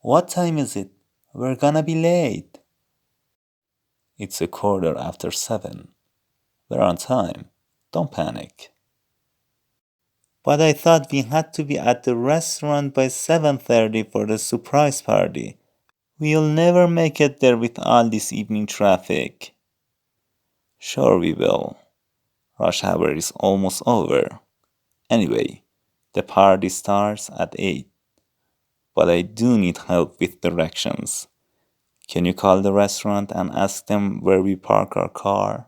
What time is it? We're gonna be late. It's 7:15. We're on time. Don't panic. But I thought we had to be at the restaurant by 7:30 for the surprise party. We'll never make it there with all this evening traffic. Sure we will. Rush hour is almost over. Anyway, the party starts at 8. But I do need help with directions. Can you call the restaurant and ask them where we park our car?